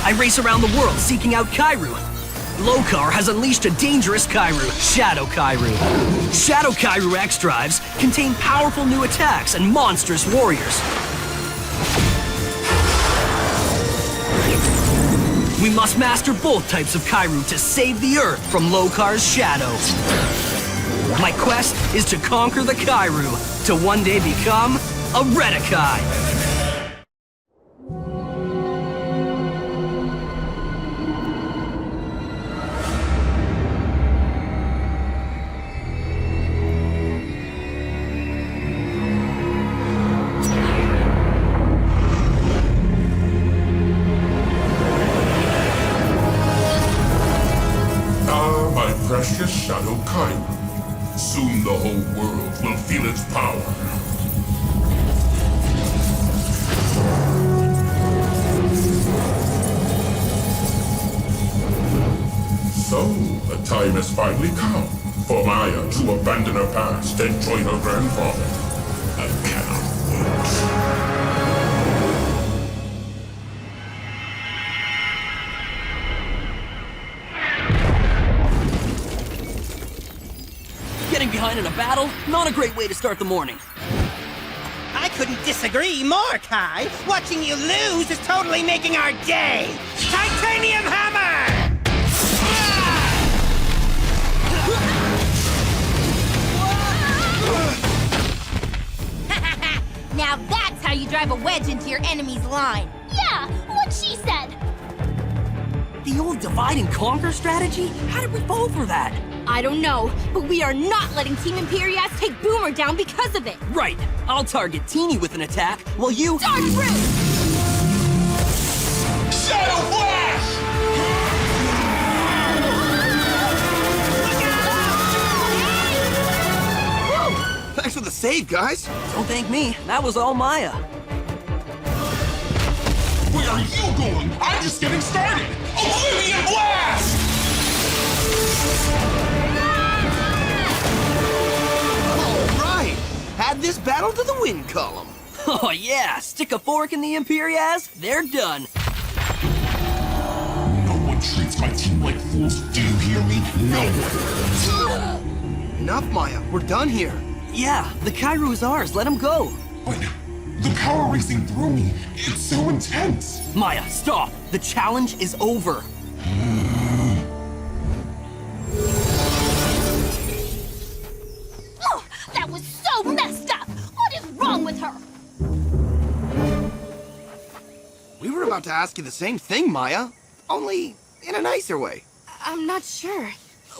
I race around the world seeking out Kairu. Locar has unleashed a dangerous Kairu, Shadow Kairu. Shadow Kairu X drives contain powerful new attacks and monstrous warriors. We must master both types of Kairu to save the Earth from Locar's shadow. My quest is to conquer the Kairu, to one day become a Redakai. Precious Shadow Kairu. Soon the whole world will feel its power. So, the time has finally come for Maya to abandon her past and join her grandfather. I cannot wait. Getting behind in a battle, not a great way to start the morning. I couldn't disagree more, Kai. Watching you lose is totally making our day. Titanium Hammer! Now that's how you drive a wedge into your enemy's line. Yeah, what she said. The old divide and conquer strategy? How did we fall for that? I don't know, but we are not letting Team Imperias take Boomer down because of it. Right. I'll target Teeny with an attack, while you... Dark Root! Shadow Flash! Thanks for the save, guys. Don't thank me. That was all Maya. Where are you going? I'm just getting started! Oblivion Blast! Add this battle to the win column. Oh yeah, stick a fork in the Imperias, they're done. No one treats my team like fools. Do you hear me? No one. Enough, Maya. We're done here. Yeah, the Kairu is ours, let him go. But the power racing through me, it's so intense. Maya, stop. The challenge is over. That was so messed up! What is wrong with her? We were about to ask you the same thing, Maya. Only in a nicer way. I'm not sure.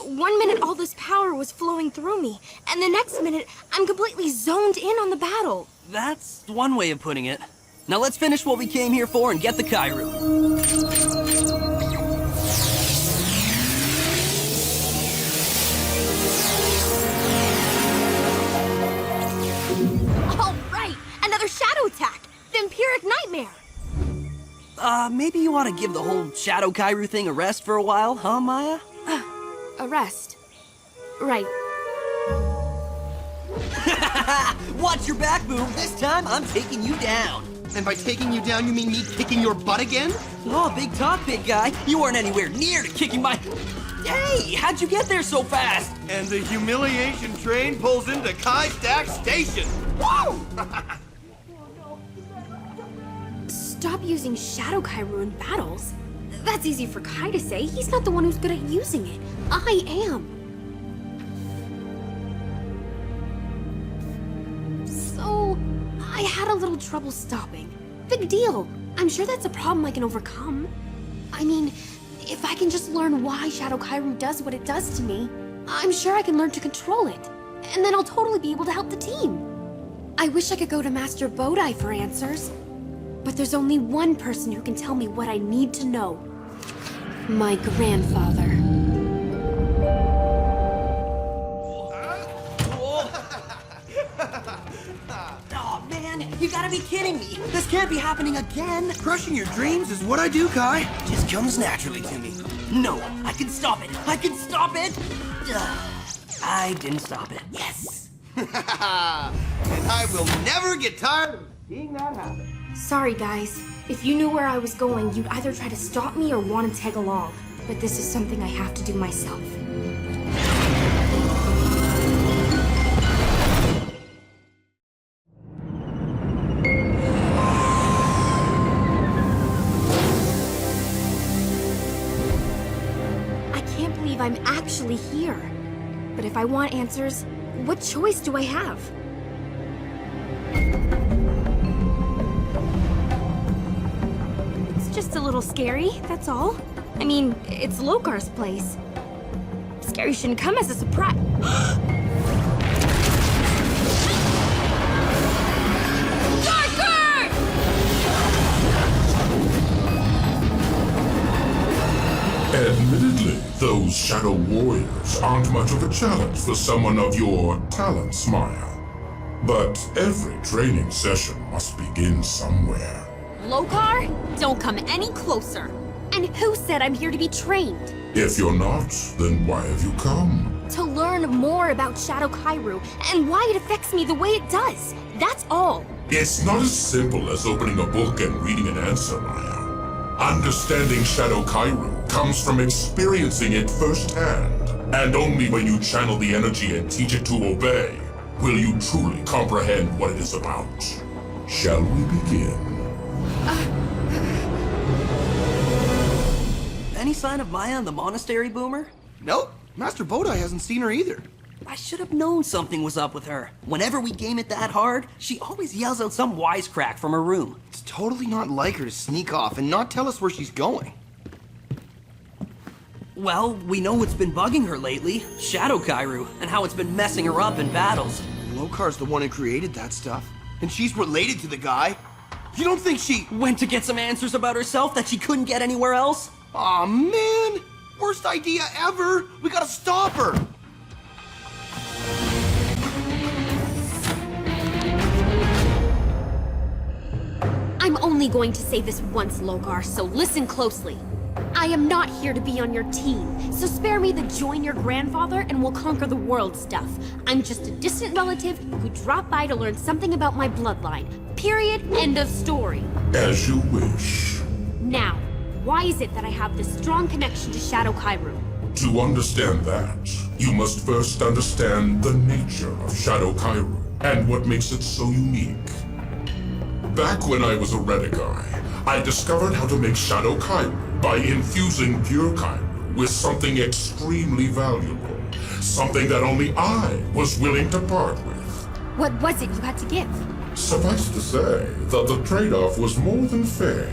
1 minute all this power was flowing through me, and the next minute I'm completely zoned in on the battle. That's one way of putting it. Now let's finish what we came here for and get the Kairu. Another shadow attack! Vampiric Nightmare! Maybe you ought to give the whole Shadow Kairu thing a rest for a while, huh, Maya? A rest. Right. Watch your back move. This time, I'm taking you down. And by taking you down, you mean me kicking your butt again? Oh, big talk, big guy. You weren't anywhere near to kicking my... Hey, how'd you get there so fast? And the humiliation train pulls into Kai Stack Station. Woo! Stop using Shadow Kairu in battles. That's easy for Kai to say. He's not the one who's good at using it. I am. So, I had a little trouble stopping. Big deal. I'm sure that's a problem I can overcome. I mean, if I can just learn why Shadow Kairu does what it does to me, I'm sure I can learn to control it. And then I'll totally be able to help the team. I wish I could go to Master Bodai for answers. But there's only one person who can tell me what I need to know. My grandfather. Oh, man, you gotta be kidding me. This can't be happening again. Crushing your dreams is what I do, Kai. Just comes naturally to me. No, I can stop it. I can stop it. I didn't stop it. Yes. And I will never get tired of seeing that happen. Sorry, guys. If you knew where I was going, you'd either try to stop me or want to tag along. But this is something I have to do myself. I can't believe I'm actually here. But if I want answers, what choice do I have? It's just a little scary, that's all. I mean, it's Locar's place. Scary shouldn't come as a surprise. Admittedly, those Shadow Warriors aren't much of a challenge for someone of your talents, Maya. But every training session must begin somewhere. Locar? Don't come any closer. And who said I'm here to be trained? If you're not, then why have you come? To learn more about Shadow Kairu and why it affects me the way it does. That's all. It's not as simple as opening a book and reading an answer, Maya. Understanding Shadow Kairu comes from experiencing it firsthand. And only when you channel the energy and teach it to obey will you truly comprehend what it is about. Shall we begin? Any sign of Maya in the monastery, Boomer? Nope, Master Bodai hasn't seen her either. I should have known something was up with her. Whenever we game it that hard, she always yells out some wisecrack from her room. It's totally not like her to sneak off and not tell us where she's going. Well, we know what's been bugging her lately, Shadow Kairu, and how it's been messing her up in battles. Locar's the one who created that stuff, and she's related to the guy. You don't think she... Went to get some answers about herself that she couldn't get anywhere else? Aw, man! Worst idea ever! We gotta stop her! I'm only going to say this once, Locar, so listen closely. I am not here to be on your team, so spare me the join your grandfather and we'll conquer the world stuff. I'm just a distant relative who dropped by to learn something about my bloodline. Period. End of story. As you wish. Now, why is it that I have this strong connection to Shadow Kairu? To understand that, you must first understand the nature of Shadow Kairu and what makes it so unique. Back when I was a Redakai, I discovered how to make Shadow Kairu by infusing pure Kairu with something extremely valuable. Something that only I was willing to part with. What was it you had to give? Suffice to say that the trade-off was more than fair.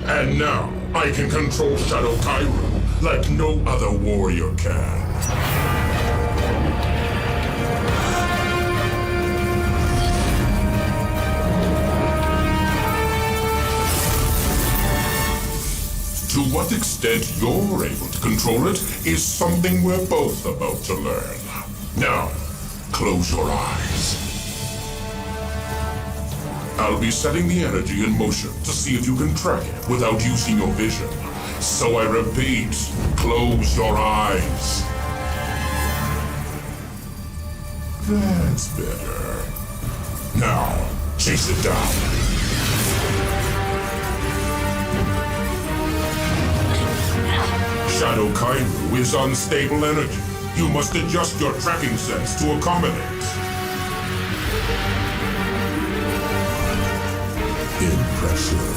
And now, I can control Shadow Kairu like no other warrior can. To what extent you're able to control it is something we're both about to learn. Now, close your eyes. I'll be setting the energy in motion to see if you can track it without using your vision. So I repeat, close your eyes. That's better. Now, chase it down. Shadow Kairu is unstable energy. You must adjust your tracking sense to accommodate. Impressive.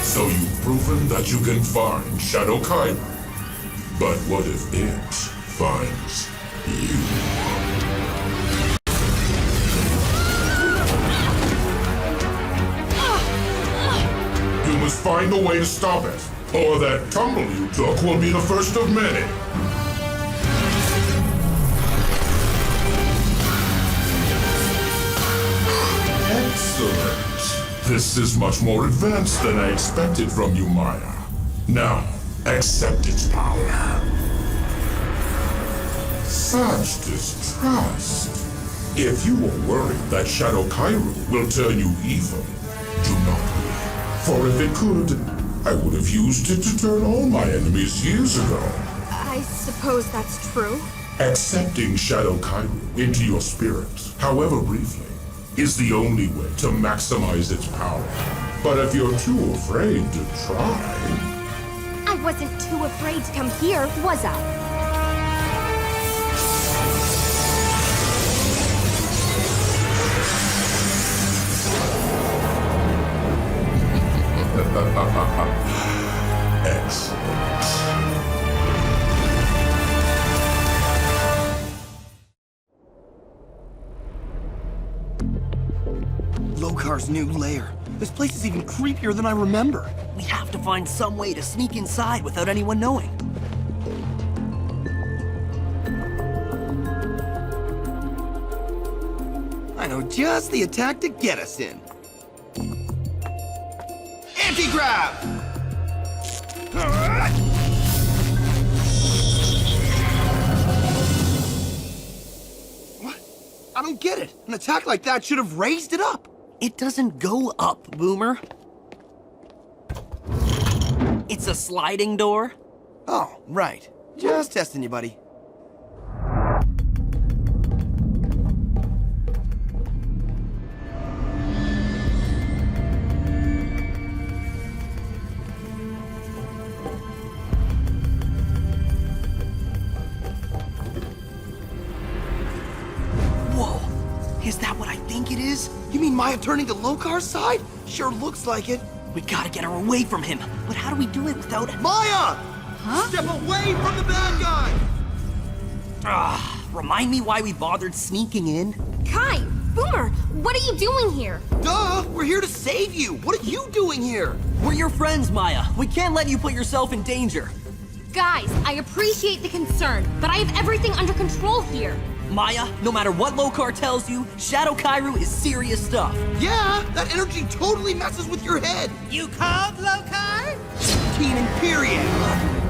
So you've proven that you can find Shadow Kairu. But what if it finds you? You must find a way to stop it, or that tumble you took will be the first of many. Excellent. This is much more advanced than I expected from you, Maya. Now, accept its power. Such distrust. If you are worried that Shadow Kairu will turn you evil, do not be. For if it could, I would have used it to turn all my enemies years ago. suppose that's true. Accepting Shadow Kairu into your spirit, however briefly, is the only way to maximize its power. But if you're too afraid to try... I wasn't too afraid to come here, was I? Excellent. Locar's new lair. This place is even creepier than I remember. We have to find some way to sneak inside without anyone knowing. I know just the attack to get us in. Anti-grab! What? I don't get it. An attack like that should have raised it up. It doesn't go up, Boomer. It's a sliding door. Oh, right. Just testing you, buddy. Whoa, is that what I think it is? You mean Maya turning to Locar's side? Sure looks like it. We gotta get her away from him. But how do we do it without... Maya! Huh? Step away from the bad guy! Remind me why we bothered sneaking in? Kai! Boomer! What are you doing here? Duh! We're here to save you! What are you doing here? We're your friends, Maya. We can't let you put yourself in danger. Guys, I appreciate the concern, but I have everything under control here. Maya, no matter what Locar tells you, Shadow Kairu is serious stuff. Yeah, that energy totally messes with your head. You called, Locar? Teen and period.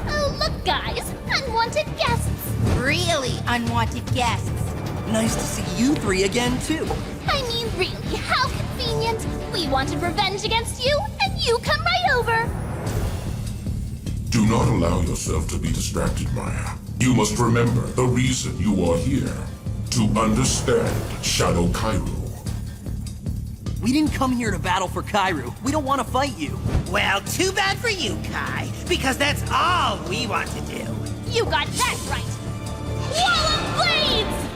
Oh, look, guys! Unwanted guests! Really unwanted guests. Nice to see you three again, too. I mean, really, how convenient! We wanted revenge against you, and you come right over! Do not allow yourself to be distracted, Maya. You must remember the reason you are here. To understand Shadow Kairu. We didn't come here to battle for Kairu. We don't want to fight you. Well, too bad for you, Kai, because that's all we want to do. You got that right! Wall of Blades!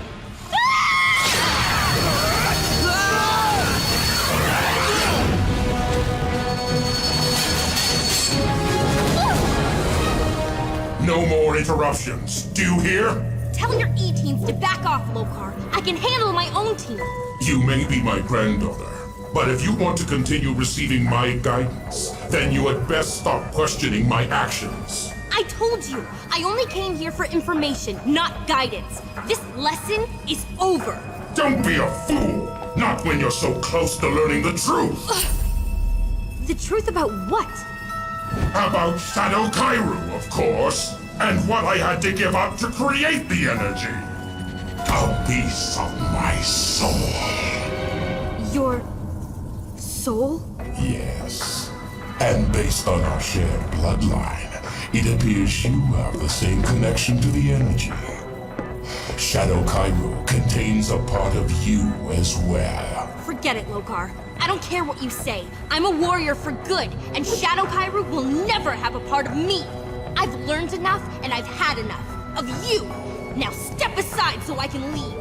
No more interruptions. Do you hear? Tell your E-teens to back off, Locar. I can handle my own team. You may be my granddaughter, but if you want to continue receiving my guidance, then you had best stop questioning my actions. I told you, I only came here for information, not guidance. This lesson is over. Don't be a fool! Not when you're so close to learning the truth! The truth about what? About Shadow Kairu, of course, and what I had to give up to create the energy. A piece of my soul. Your soul? Yes. And based on our shared bloodline, it appears you have the same connection to the energy. Shadow Kairu contains a part of you as well. Forget it, Locar. I don't care what you say. I'm a warrior for good, and Shadow Kairu will never have a part of me. I've learned enough, and I've had enough. Of you. Now step aside so I can leave.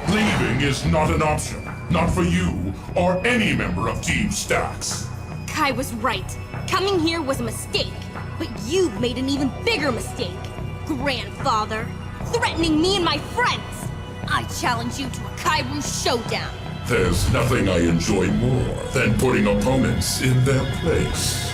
Leaving is not an option. Not for you, or any member of Team Stax. Kai was right. Coming here was a mistake. But you've made an even bigger mistake. Grandfather. Threatening me and my friends. I challenge you to a Kairu showdown. There's nothing I enjoy more than putting opponents in their place.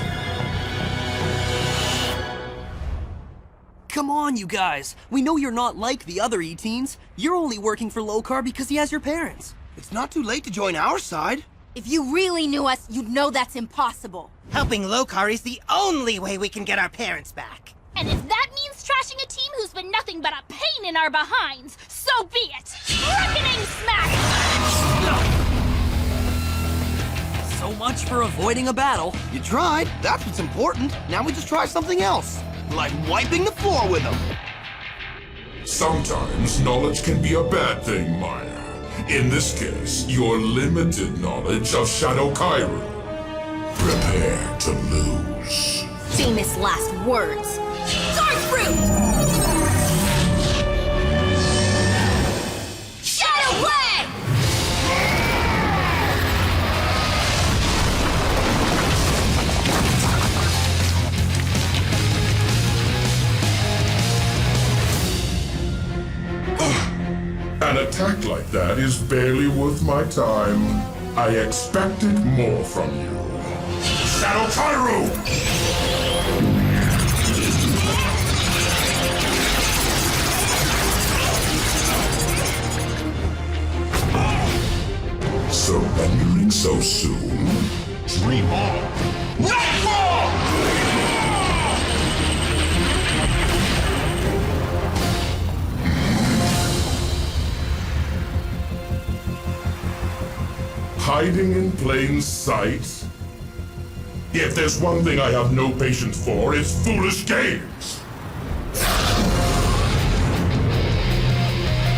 Come on, you guys. We know you're not like the other E-teens. You're only working for Locar because he has your parents. It's not too late to join our side. If you really knew us, you'd know that's impossible. Helping Locar is the only way we can get our parents back. And if that means trashing a team who's been nothing but a pain in our behinds, so be it! Reckoning smash! So much for avoiding a battle. You tried. That's what's important. Now we just try something else. Like wiping the floor with them. Sometimes knowledge can be a bad thing, Maya. In this case, your limited knowledge of Shadow Kairu. Prepare to lose. Famous last words. Dark fruit! Shadow play! An attack like that is barely worth my time. I expected more from you. Shadow Kairu! Surrendering so soon? Dream on! Nightfall! Hiding in plain sight? If there's one thing I have no patience for, it's foolish games!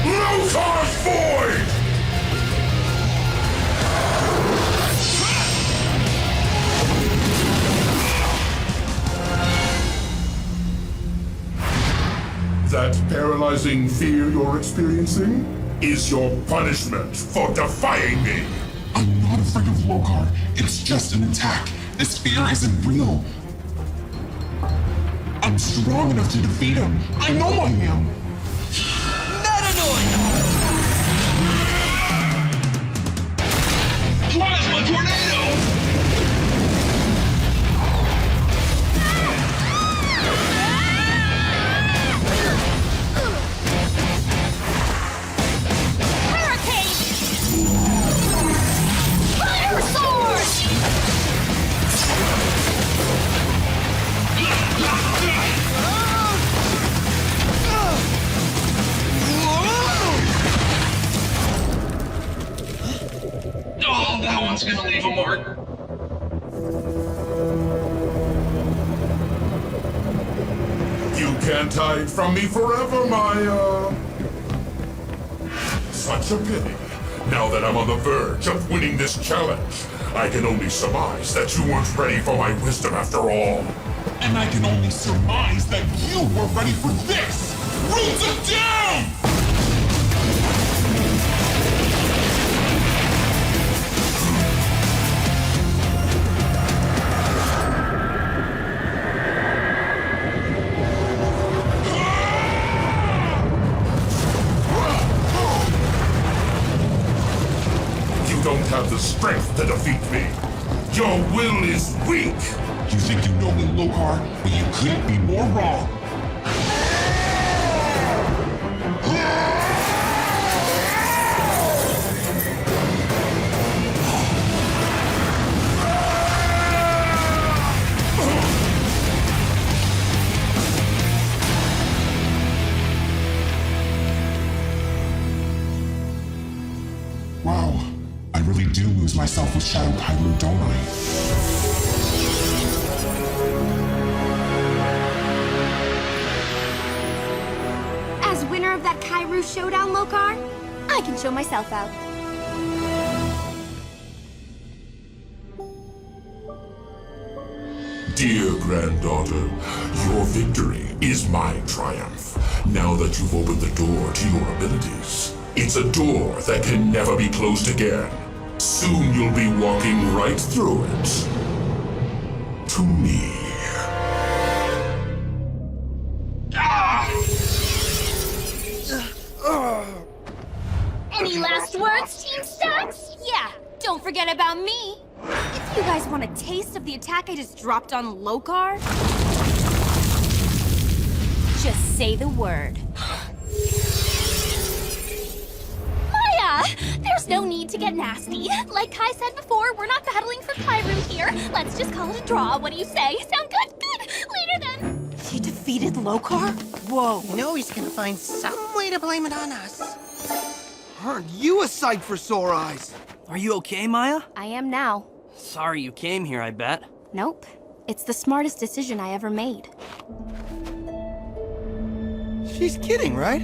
Locar's Void! That paralyzing fear you're experiencing is your punishment for defying me! I'm not afraid of Locar. It's just an attack. This fear isn't real. I'm strong enough to defeat him. I know I am. Plasma tornado! Oh, that one's gonna leave a mark. You can't hide from me forever, Maya! Such a pity. Now that I'm on the verge of winning this challenge, I can only surmise that you weren't ready for my wisdom after all. And I can only surmise that you were ready for this! Roots of Doom! You don't have the strength to defeat me. Your will is weak. You think you know me, Locar, but you couldn't be more wrong. Wow, I really do lose myself with Shadow Kairu, don't I? As winner of that Kairu showdown, Locar, I can show myself out. Dear granddaughter, your victory is my triumph. Now that you've opened the door to your abilities, it's a door that can never be closed again. Soon you'll be walking right through it. To me. Any last words, Team Stacks? Yeah, don't forget about me. If you guys want a taste of the attack I just dropped on Locar, just say the word. Maya, there's no need to get nasty. Like Kai said before, we're not battling for Kairu here. Let's just call it a draw. What do you say? Sound good? Good. Later then. He defeated Locar? Whoa. You know he's gonna find some way to blame it on us. Aren't you a sight for sore eyes? Are you okay, Maya? I am now. Sorry you came here, I bet. Nope. It's the smartest decision I ever made. She's kidding, right?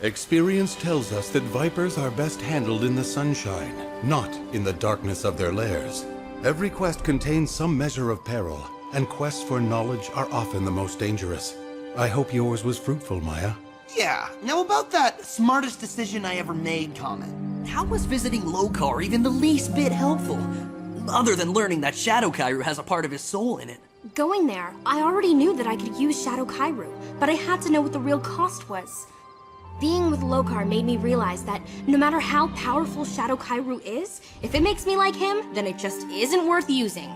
Experience tells us that vipers are best handled in the sunshine, not in the darkness of their lairs. Every quest contains some measure of peril, and quests for knowledge are often the most dangerous. I hope yours was fruitful, Maya. Yeah, now about that smartest decision I ever made comment. How was visiting Locar even the least bit helpful? Other than learning that Shadow Kairu has a part of his soul in it. Going there, I already knew that I could use Shadow Kairu, but I had to know what the real cost was. Being with Locar made me realize that no matter how powerful Shadow Kairu is, if it makes me like him, then it just isn't worth using.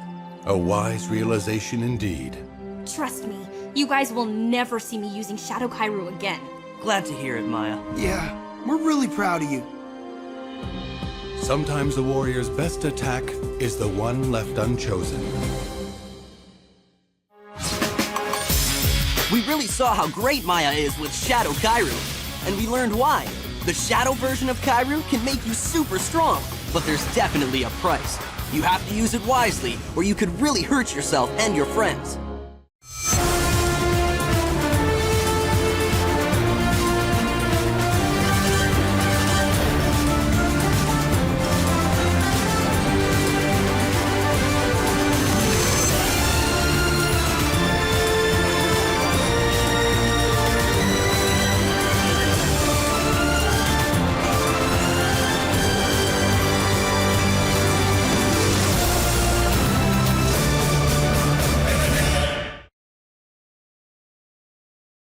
A wise realization indeed. Trust me, you guys will never see me using Shadow Kairu again. Glad to hear it, Maya. Yeah, we're really proud of you. Sometimes the warrior's best attack is the one left unchosen. We really saw how great Maya is with Shadow Kairu, and we learned why. The Shadow version of Kairu can make you super strong, but there's definitely a price. You have to use it wisely, or you could really hurt yourself and your friends.